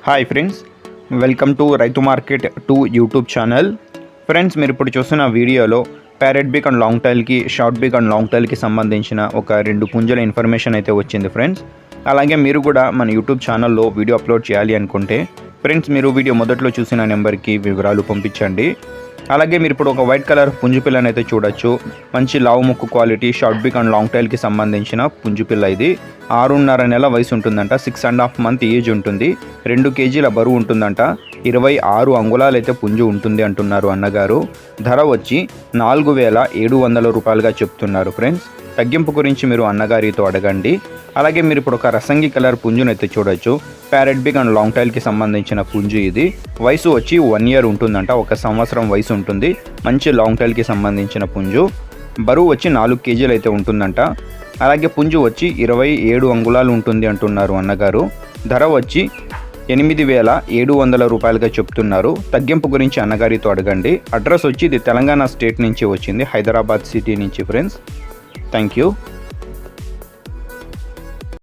Hi friends, welcome to రైతు market 2 YouTube channel. Friends, మీరు ఇప్పుడు చూస్తున్న వీడియోలో ప్యారెట్ బిగ్ అండ్ లాంగ్ టైల్కి, షార్ట్ బిగ్ అండ్ లాంగ్ టైల్కి సంబంధించిన ఒక 2 పుంజుల ఇన్ఫర్మేషన్ అయితే వచ్చింది ఫ్రెండ్స్. అలాగే మీరు కూడా మన యూట్యూబ్ ఛానల్లో వీడియో అప్లోడ్ చేయాలి అనుకుంటే ఫ్రెండ్స్, మీరు వీడియో మొదట్లో చూసిన నెంబర్కి వివరాలు పంపించండి. అలాగే మీరు ఇప్పుడు ఒక వైట్ కలర్ పుంజు పిల్లని అయితే చూడొచ్చు. మంచి లావు ముక్కు quality short big and long టైల్కి సంబంధించిన పుంజు పిల్ల. ఇది 6.5 నెల వయసు ఉంటుందంట. 6.5 మంత్ ఏజ్ ఉంటుంది. 2 కేజీల బరువు ఉంటుందంట. 26 అంగుళాలు అయితే పుంజు ఉంటుంది అంటున్నారు అన్నగారు. ధర వచ్చి 4,700 రూపాయలుగా చెప్తున్నారు ఫ్రెండ్స్. తగ్గింపు గురించి మీరు అన్నగారితో అడగండి. అలాగే మీరు ఇప్పుడు ఒక రసంగి కలర్ పుంజును అయితే చూడొచ్చు. ప్యారెట్ బిగ్ అండ్ లాంగ్ టైల్కి సంబంధించిన పుంజు ఇది. వయసు వచ్చి 1 ఇయర్ ఉంటుందంట. 1 సంవత్సరం వయసు ఉంటుంది. మంచి లాంగ్ టైల్కి సంబంధించిన పుంజు. బరువు వచ్చి 4 కేజీలు అయితే ఉంటుందంట. అలాగే పుంజు వచ్చి 27 అంగుళాలు ఉంటుంది అంటున్నారు అన్నగారు. ధర వచ్చి 8,700 రూపాయలుగా చెప్తున్నారు. తగ్గింపు గురించి అన్నగారితో అడగండి. అడ్రస్ వచ్చి ఇది తెలంగాణ స్టేట్ నుంచి వచ్చింది, హైదరాబాద్ సిటీ నుంచి ఫ్రెండ్స్. Thank you.